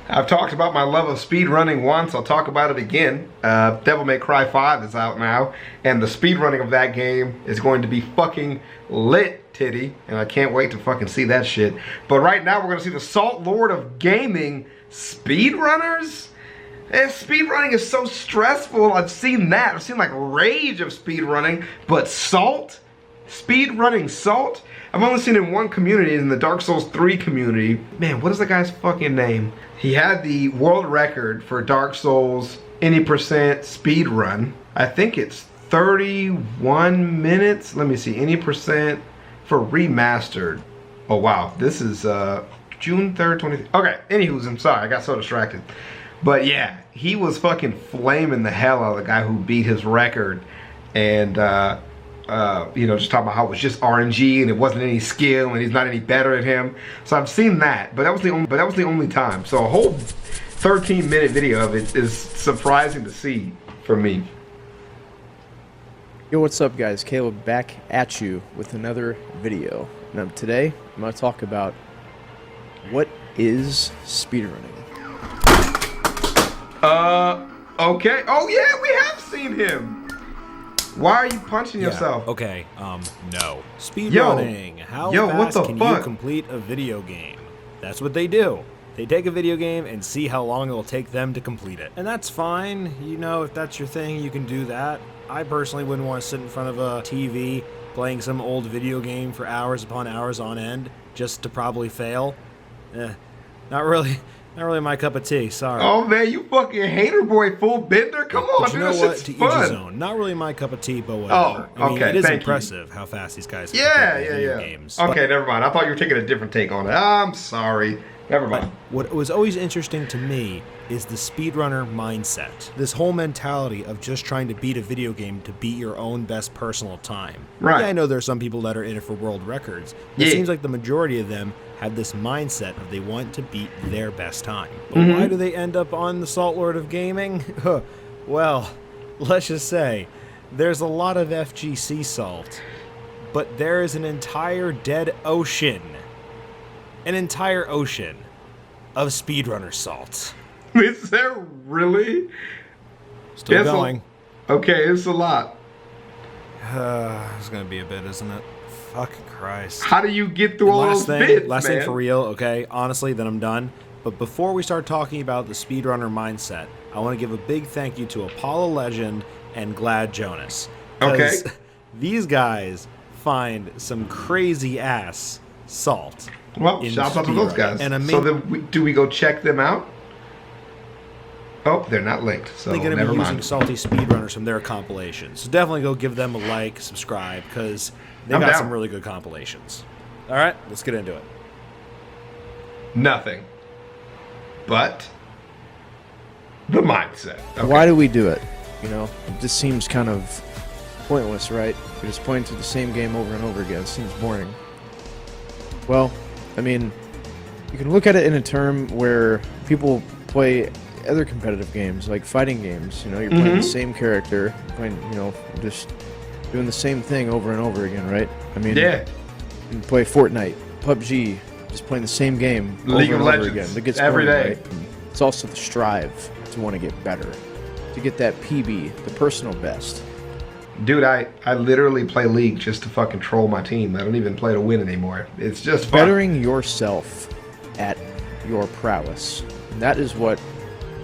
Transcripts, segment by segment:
I've talked about my love of speedrunning once. I'll talk about it again. Devil May Cry 5 is out now, and the speedrunning of that game is going to be fucking lit, titty, and I can't wait to fucking see that shit. But right now we're gonna see the Salt Lord of Gaming speedrunners. And speedrunning is so stressful. I've seen that. I've seen like rage of speedrunning, but Salt? Speedrunning Salt? I've only seen it in one community, in the Dark Souls 3 community. Man, what is the guy's fucking name? He had the world record for Dark Souls any percent speed run. I think it's 31 minutes. Let me see, any percent for remastered. Oh wow, this is June 3rd, 23. Okay, anywho's, I'm sorry, I got so distracted. But yeah, he was fucking flaming the hell out of the guy who beat his record. And you know, just talking about how it was just RNG and it wasn't any skill and he's not any better at him. So I've seen that, but that was the only time. So a whole 13-minute video of it is surprising to see for me. Yo, what's up guys? Caleb back at you with another video. Now today I'm going to talk about what is speedrunning. Okay. Oh yeah, we have seen him. Why are you punching yourself? Okay, no. Speedrunning. How fast can you complete a video game? That's what they do. They take a video game and see how long it'll take them to complete it. And that's fine. You know, if that's your thing, you can do that. I personally wouldn't want to sit in front of a TV playing some old video game for hours upon hours on end just to probably fail. Not really my cup of tea, sorry. Oh man, you fucking hater boy, full bender. Come on, but you know what? To each his own. Not really my cup of tea, but whatever. Oh, okay. I mean, it is impressive how fast these guys can complete video games. Okay, never mind. I thought you were taking a different take on it. I'm sorry. Never mind. What was always interesting to me is the speedrunner mindset. This whole mentality of just trying to beat a video game to beat your own best personal time. Right. Yeah, I know there are some people that are in it for world records. It seems like the majority of them have this mindset of they want to beat their best time. But why do they end up on the Salt Lord of Gaming? Well, let's just say there's a lot of FGC salt, but there is an entire dead ocean. An entire ocean of speedrunner salt. Is there really? Still going. Okay, it's a lot. It's gonna be a bit, isn't it? Fucking Christ. How do you get through all those bits, Last thing for real, okay? Honestly, then I'm done. But before we start talking about the speedrunner mindset, I want to give a big thank you to Apollo Legend and Glad Jonas. Okay. These guys find some crazy ass salt. Well, shout out to those guys. So then, do we go check them out? Oh, they're not linked, so they're going never to be mind. using salty speedrunners from their compilations. So definitely go give them a like, subscribe, because they got some really good compilations. All right, let's get into it. Nothing but the mindset. Okay. Why do we do it? You know, it just seems kind of pointless, right? You're just playing through the same game over and over again. It seems boring. Well, I mean, you can look at it in a term where people play other competitive games, like fighting games. You know, you're playing the same character, playing, you know, just doing the same thing over and over again, right? I mean, you can play Fortnite, PUBG, just playing the same game League over of and over Legends, again. It gets every boring, day. right? It's also the strive to want to get better, to get that PB, the personal best. Dude, I literally play League just to fucking troll my team. I don't even play to win anymore. It's just fun. Bettering yourself at your prowess. And that is what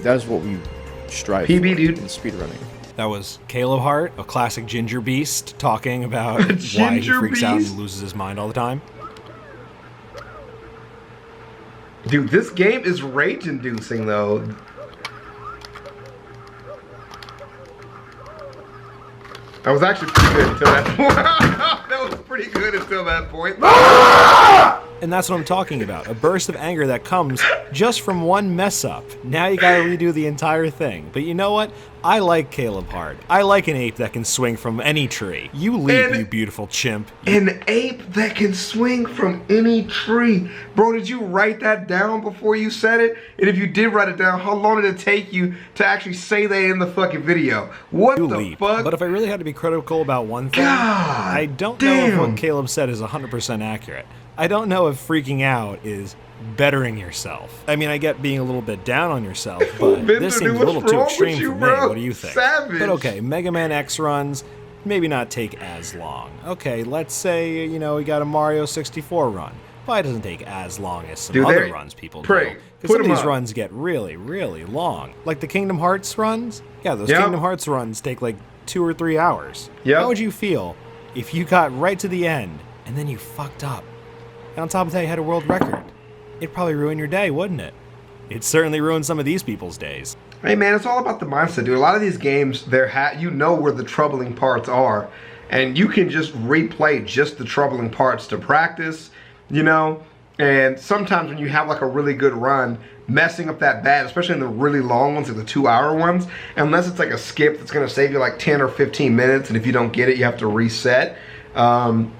we strive for PB, dude. in speedrunning. That was Caleb Hart, a classic ginger beast, talking about why he freaks out and loses his mind all the time. Dude, this game is rage-inducing, though. That was actually pretty good until that point. That was pretty good until that point. And that's what I'm talking about. A burst of anger that comes just from one mess up. Now you gotta redo the entire thing. But you know what? I like Caleb Hart. I like an ape that can swing from any tree. You leap, you beautiful chimp. An ape that can swing from any tree. Bro, did you write that down before you said it? And if you did write it down, how long did it take you to actually say that in the fucking video? What the fuck? But if I really had to be critical about one thing, I don't know if what Caleb said is 100% accurate. I don't know if freaking out is bettering yourself. I mean, I get being a little bit down on yourself, but this seems a little too extreme for me. What do you think? Savage. But okay, Mega Man X runs maybe not take as long. Okay, let's say, you know, we got a Mario 64 run. Probably doesn't take as long as some other runs people do. Because some of these runs get really, really long. Like the Kingdom Hearts runs? Yeah, those Kingdom Hearts runs take like 2 or 3 hours. How would you feel if you got right to the end and then you fucked up? And on top of that, you had a world record. It'd probably ruin your day, wouldn't it? It'd certainly ruin some of these people's days. Hey man, it's all about the mindset, dude. A lot of these games, you know where the troubling parts are, and you can just replay just the troubling parts to practice, you know? And sometimes when you have like a really good run, messing up that bad, especially in the really long ones, like the 2-hour ones, unless it's like a skip that's gonna save you like 10 or 15 minutes, and if you don't get it, you have to reset. Even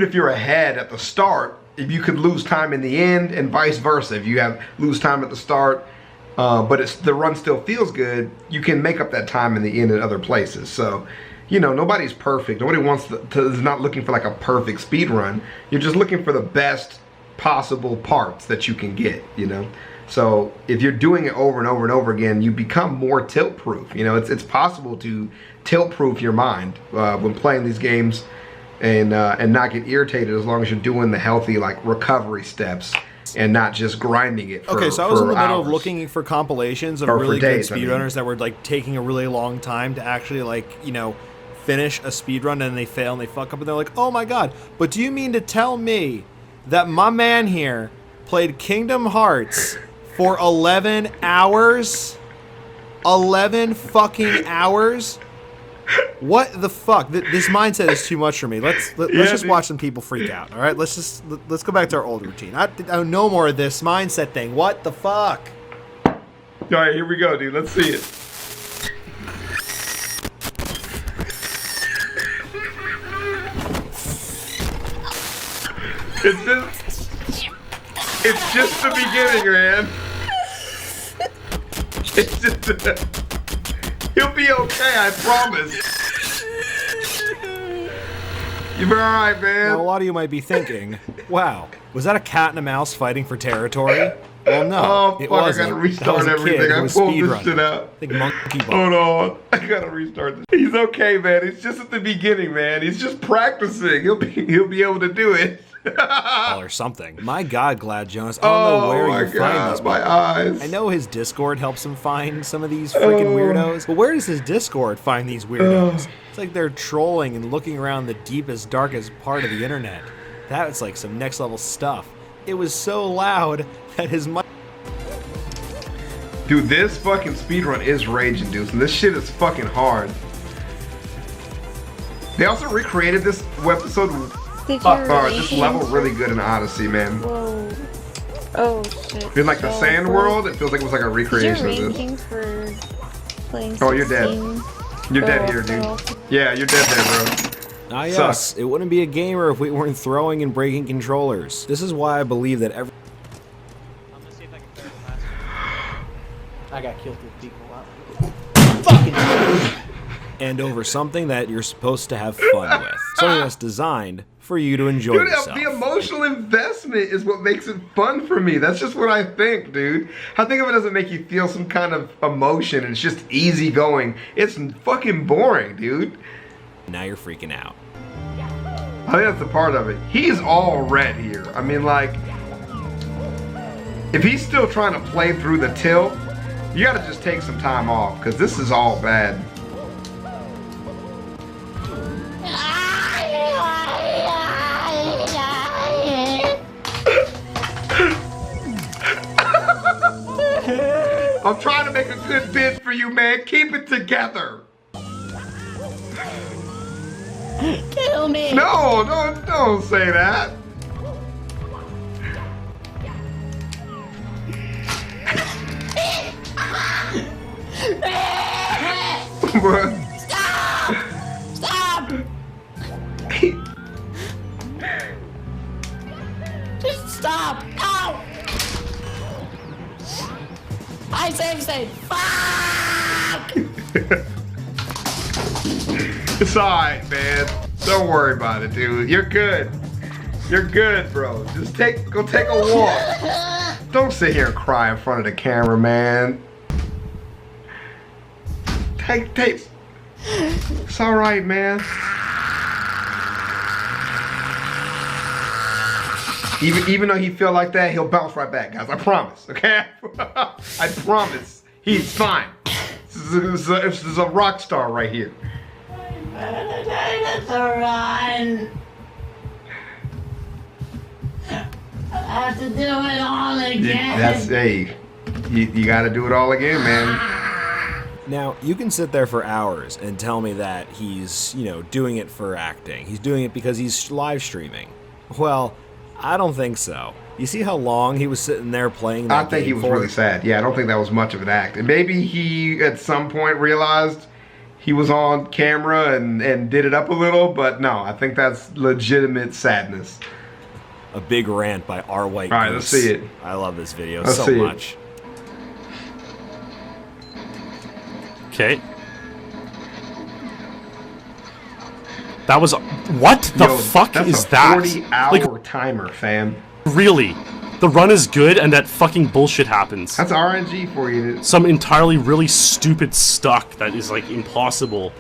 if you're ahead at the start, if you could lose time in the end, and vice versa, if you lose time at the start, but the run still feels good, you can make up that time in the end at other places. So, you know, nobody's perfect. Nobody is not looking for like a perfect speed run. You're just looking for the best possible parts that you can get, you know. So if you're doing it over and over and over again, you become more tilt proof. You know, it's possible to tilt proof your mind when playing these games. And not get irritated as long as you're doing the healthy like recovery steps and not just grinding it for so I was in the middle hours. of looking for compilations of really good speedrunners that were like taking a really long time to actually like, you know, finish a speedrun, and they fail and they fuck up and they're like, oh my god, but do you mean to tell me that my man here played Kingdom Hearts for 11 hours? 11 fucking hours? What the fuck? This mindset is too much for me. Let's just watch some people freak out. All right, let's go back to our old routine. I no more of this mindset thing. What the fuck? All right, here we go, dude. Let's see it. It's just the beginning, man. It's just. He'll be okay, I promise. You'll be alright, man. Now, a lot of you might be thinking, wow, was that a cat and a mouse fighting for territory? Well, no, it wasn't. I gotta restart everything. I pulled this shit out. Like monkey ball. Hold on. I gotta restart this. He's okay, man. He's just at the beginning, man. He's just practicing. He'll be able to do it. Or something. My God, Glad Jonas, I don't know where you find these. My eyes. I know his Discord helps him find some of these freaking weirdos, but where does his Discord find these weirdos? It's like they're trolling and looking around the deepest, darkest part of the internet. That's like some next level stuff. It was so loud that his mic. Dude, this fucking speedrun is raging, dude. And this shit is fucking hard. They also recreated this episode. This level really good in Odyssey, man. Whoa. Oh shit. In like the sand world, it feels like it was like a recreation of this. For playing oh, you're dead. You're dead here, dude. Yeah, you're dead there, bro. Ah yes, it wouldn't be a gamer if we weren't throwing and breaking controllers. This is why I believe that every... I'm gonna see if I can throw it. I got killed with people. Fucking and over something that you're supposed to have fun with. Something that's designed for you to enjoy yourself. The emotional investment is what makes it fun for me. That's just what I think, dude. I think if it doesn't make you feel some kind of emotion, it's just easy going, it's fucking boring, dude. Now you're freaking out. I think that's the part of it. He's all red here. I mean, like, if he's still trying to play through the tilt, you gotta just take some time off, because this is all bad. I'm trying to make a good bid for you, man. Keep it together. Kill me. No, don't say that. Stop! Stop! Just stop! Ow! I say, fuck! It's alright, man. Don't worry about it, dude. You're good. You're good, bro. Just go take a walk. Don't sit here and cry in front of the camera, man. Take. It's all right, man. Even though he feel like that, he'll bounce right back, guys. I promise, okay? I promise. He's fine. This is a rock star right here. To run. I have to do it all again. You got to do it all again, man. Now, you can sit there for hours and tell me that he's, doing it for acting. He's doing it because he's live streaming. Well, I don't think so. You see how long he was sitting there playing that I think he was really sad. Yeah, I don't think that was much of an act. And maybe he, at some point, realized he was on camera and did it up a little, but no, I think that's legitimate sadness. A big rant by R. White. All right, let's see it. I love this video so much. Okay. That was... What the fuck is that? That's a 40-hour timer, fam. Really? The run is good and that fucking bullshit happens. That's RNG for you, dude. Some entirely really stupid stuck that is, like, impossible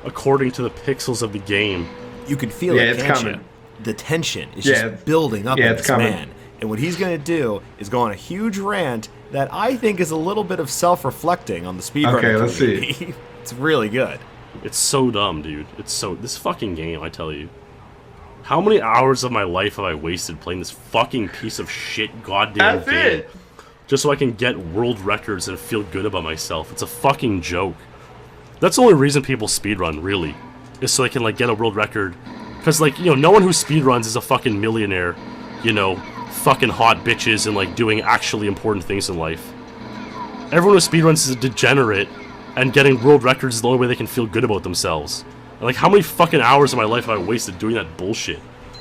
according to the pixels of the game. You can feel it, can't you? The tension is just building up in this man. And what he's going to do is go on a huge rant that I think is a little bit of self-reflecting on the speedrunning community. Let's see. It's really good. It's so dumb, dude. This fucking game, I tell you. How many hours of my life have I wasted playing this fucking piece of shit goddamn game? Just so I can get world records and feel good about myself. It's a fucking joke. That's the only reason people speedrun, really. Is so they can, like, get a world record. Because, like, no one who speedruns is a fucking millionaire. Fucking hot bitches and, like, doing actually important things in life. Everyone who speedruns is a degenerate, and getting world records is the only way they can feel good about themselves. And, like, how many fucking hours of my life have I wasted doing that bullshit?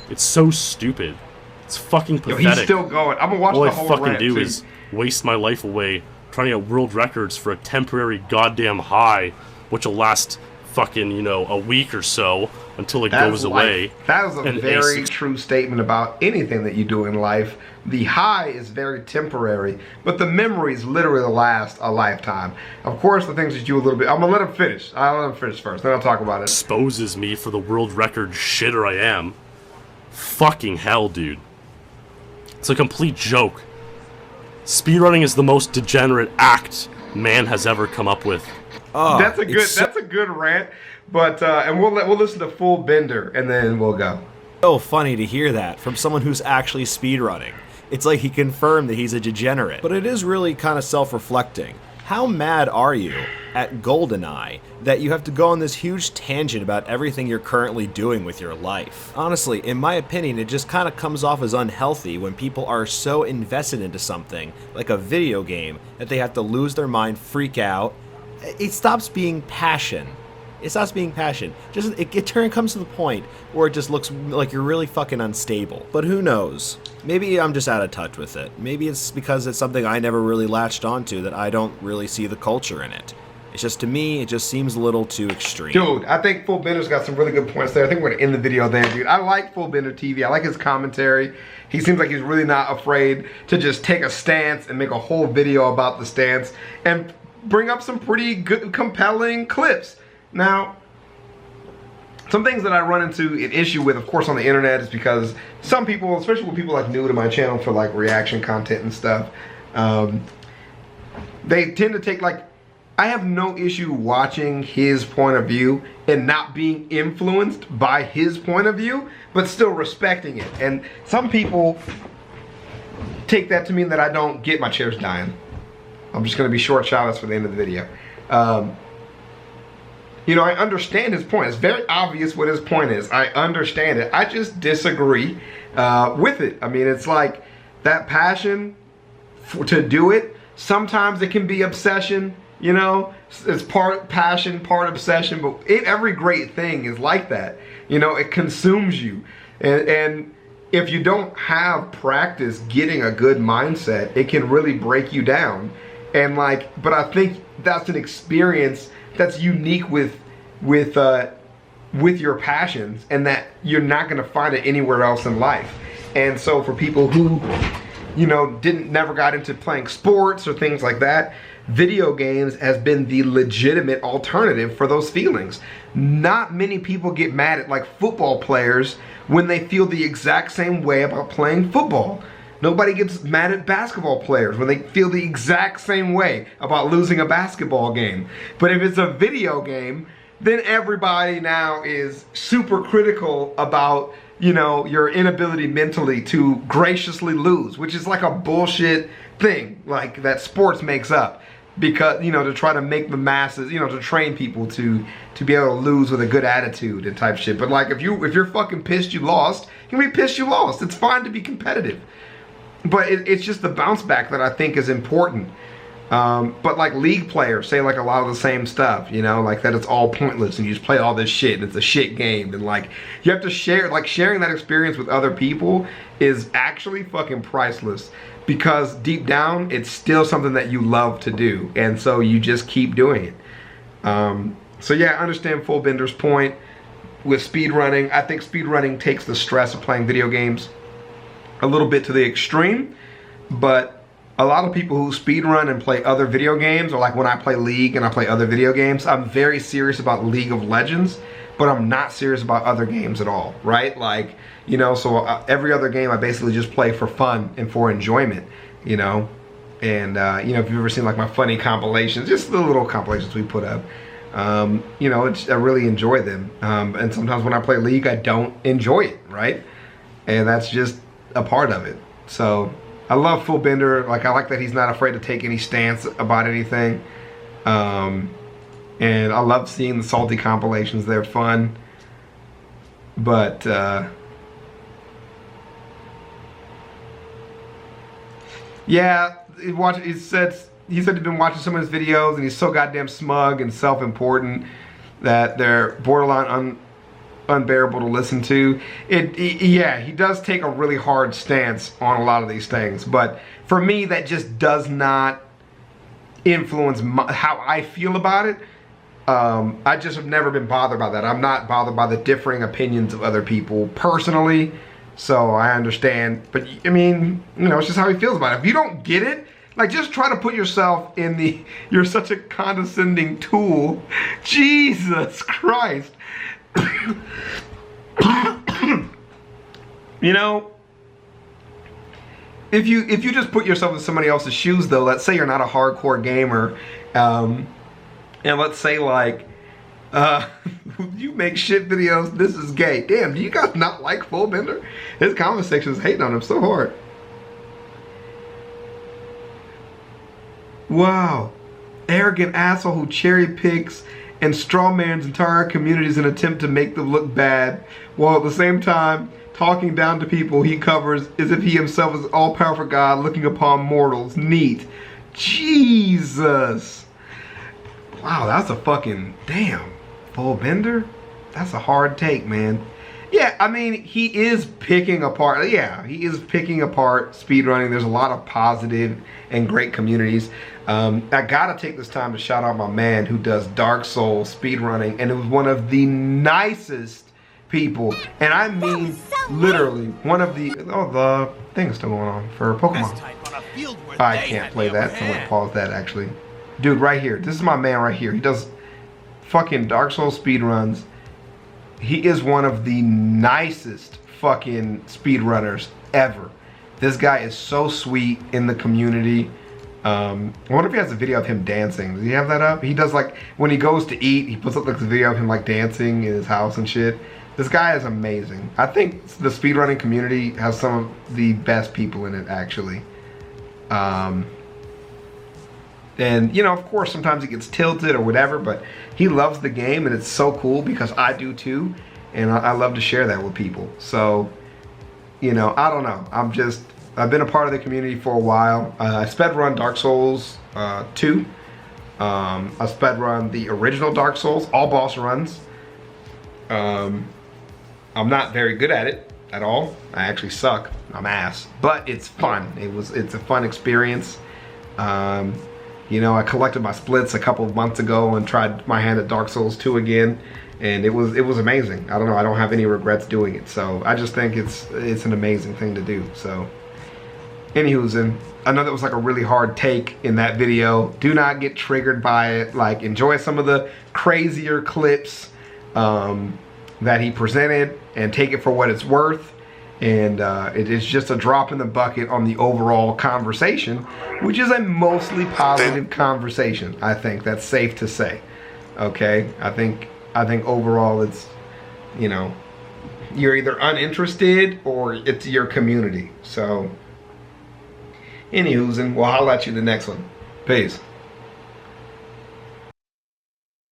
It's so stupid. It's fucking pathetic. Yo, he's still going. I'm gonna watch the whole rant, all I fucking do is waste my life away trying to get world records for a temporary goddamn high, which will last fucking, a week or so until it goes away. That is a very true statement about anything that you do in life. The high is very temporary, but the memories literally last a lifetime. Of course, the things that you a little bit... I'm gonna let him finish. I'll let him finish first, then I'll talk about it. Exposes me for the world record shitter I am. Fucking hell, dude. It's a complete joke. Speedrunning is the most degenerate act man has ever come up with. That's a good rant, but and we'll listen to full Bender and then we'll go. So funny to hear that from someone who's actually speedrunning. It's like he confirmed that he's a degenerate. But it is really kind of self-reflecting. How mad are you at GoldenEye that you have to go on this huge tangent about everything you're currently doing with your life? Honestly, in my opinion, it just kind of comes off as unhealthy when people are so invested into something, like a video game, that they have to lose their mind, freak out. It stops being passion. It stops being passion. It comes to the point where it just looks like you're really fucking unstable. But who knows? Maybe I'm just out of touch with it. Maybe it's because it's something I never really latched onto that I don't really see the culture in it. It's just, to me, it just seems a little too extreme. Dude, I think Full Bender's got some really good points there. I think we're gonna end the video there, dude. I like Full Bender TV. I like his commentary. He seems like he's really not afraid to just take a stance and make a whole video about the stance and bring up some pretty good, compelling clips. Now, some things that I run into an issue with, of course, on the internet is because some people, especially when people like new to my channel for like reaction content and stuff, they tend to take like, I have no issue watching his point of view and not being influenced by his point of view, but still respecting it. And some people take that to mean that I don't get my chair's dying. I'm just gonna be short Chavez for the end of the video. I understand his point. It's very obvious what his point is. I understand it. I just disagree with it. I mean, it's like that passion to do it. Sometimes it can be obsession, It's part passion, part obsession, but every great thing is like that. It consumes you. And if you don't have practice getting a good mindset, it can really break you down. And but I think that's an experience that's unique with with your passions, and that you're not going to find it anywhere else in life. And so for people who, you know, never got into playing sports or things like that, video games has been the legitimate alternative for those feelings. Not many people get mad at like football players when they feel the exact same way about playing football. Nobody gets mad at basketball players when they feel the exact same way about losing a basketball game. But if it's a video game, then everybody now is super critical about, you know, your inability mentally to graciously lose, which is like a bullshit thing, like that sports makes up, because, you know, to try to make the masses, you know, to train people to be able to lose with a good attitude and type shit. But like if you're fucking pissed you lost, you can be pissed you lost. It's fine to be competitive. But it's just the bounce back that I think is important. But like league players say like a lot of the same stuff, you know, like that it's all pointless and you just play all this shit and it's a shit game, and like you have to share, like sharing that experience with other people is actually fucking priceless, because deep down it's still something that you love to do, and so you just keep doing it. So yeah, I understand Fullbender's point with speedrunning. I think speedrunning takes the stress of playing video games a little bit to the extreme, but a lot of people who speedrun and play other video games, or like when I play League and I play other video games, I'm very serious about League of Legends, but I'm not serious about other games at all, right? Like, you know, so every other game I basically just play for fun and for enjoyment, you know? And, you know, if you've ever seen like my funny compilations, just the little compilations we put up, you know, I really enjoy them. And sometimes when I play League, I don't enjoy it, right? And that's just a part of it. So I love Fullbender. Like, I like that he's not afraid to take any stance about anything. And I love seeing the salty compilations. They're fun. But yeah, he said he's been watching some of his videos and he's so goddamn smug and self-important that they're borderline unbearable to listen to. Yeah, he does take a really hard stance on a lot of these things, but for me that just does not influence how I feel about it. I just have never been bothered by that. I'm not bothered by the differing opinions of other people personally, so I understand. But I mean, you know, it's just how he feels about it. If you don't get it, like, just try to put yourself in the, you're such a condescending tool. Jesus Christ. You know, if you just put yourself in somebody else's shoes, though, let's say you're not a hardcore gamer, and let's say like you make shit videos, this is gay. Damn, do you guys not like Fullbender? His comment section is hating on him so hard. Wow, arrogant asshole who cherry picks and strawmans entire communities in an attempt to make them look bad, while at the same time talking down to people he covers as if he himself is all-powerful God looking upon mortals. Neat. Jesus. Wow, that's a fucking, damn, Fullbender? That's a hard take, man. Yeah, I mean, he is picking apart, yeah, he is picking apart speedrunning. There's a lot of positive and great communities. I gotta take this time to shout out my man who does Dark Souls speedrunning, and it was one of the nicest people, and I mean literally one of the, oh, the thing's still going on for Pokemon. I can't play that, someone pause that actually. Dude, right here, this is my man right here. He does fucking Dark Souls speedruns. He is one of the nicest fucking speedrunners ever. This guy is so sweet in the community. I wonder if he has a video of him dancing. Does he have that up? He does, like, when he goes to eat, he puts up like a video of him like dancing in his house and shit. This guy is amazing. I think the speedrunning community has some of the best people in it, actually. And, you know, of course, sometimes it gets tilted or whatever, but he loves the game, and it's so cool because I do too, and I love to share that with people. So, you know, I don't know. I've been a part of the community for a while. I sped run Dark Souls 2. I sped run the original Dark Souls, all boss runs. I'm not very good at it at all. I actually suck. I'm ass, but it's fun. It's a fun experience. You know, I collected my splits a couple of months ago and tried my hand at Dark Souls 2 again, and it was amazing. I don't know, I don't have any regrets doing it. So I just think it's an amazing thing to do. So anywho's, I know that was like a really hard take in that video. Do not get triggered by it. Like, enjoy some of the crazier clips that he presented and take it for what it's worth. And it is just a drop in the bucket on the overall conversation, which is a mostly positive conversation. I think that's safe to say. Okay, I think overall it's, you know, you're either uninterested or it's your community. So anywho's, and we'll holler at you the next one. Peace.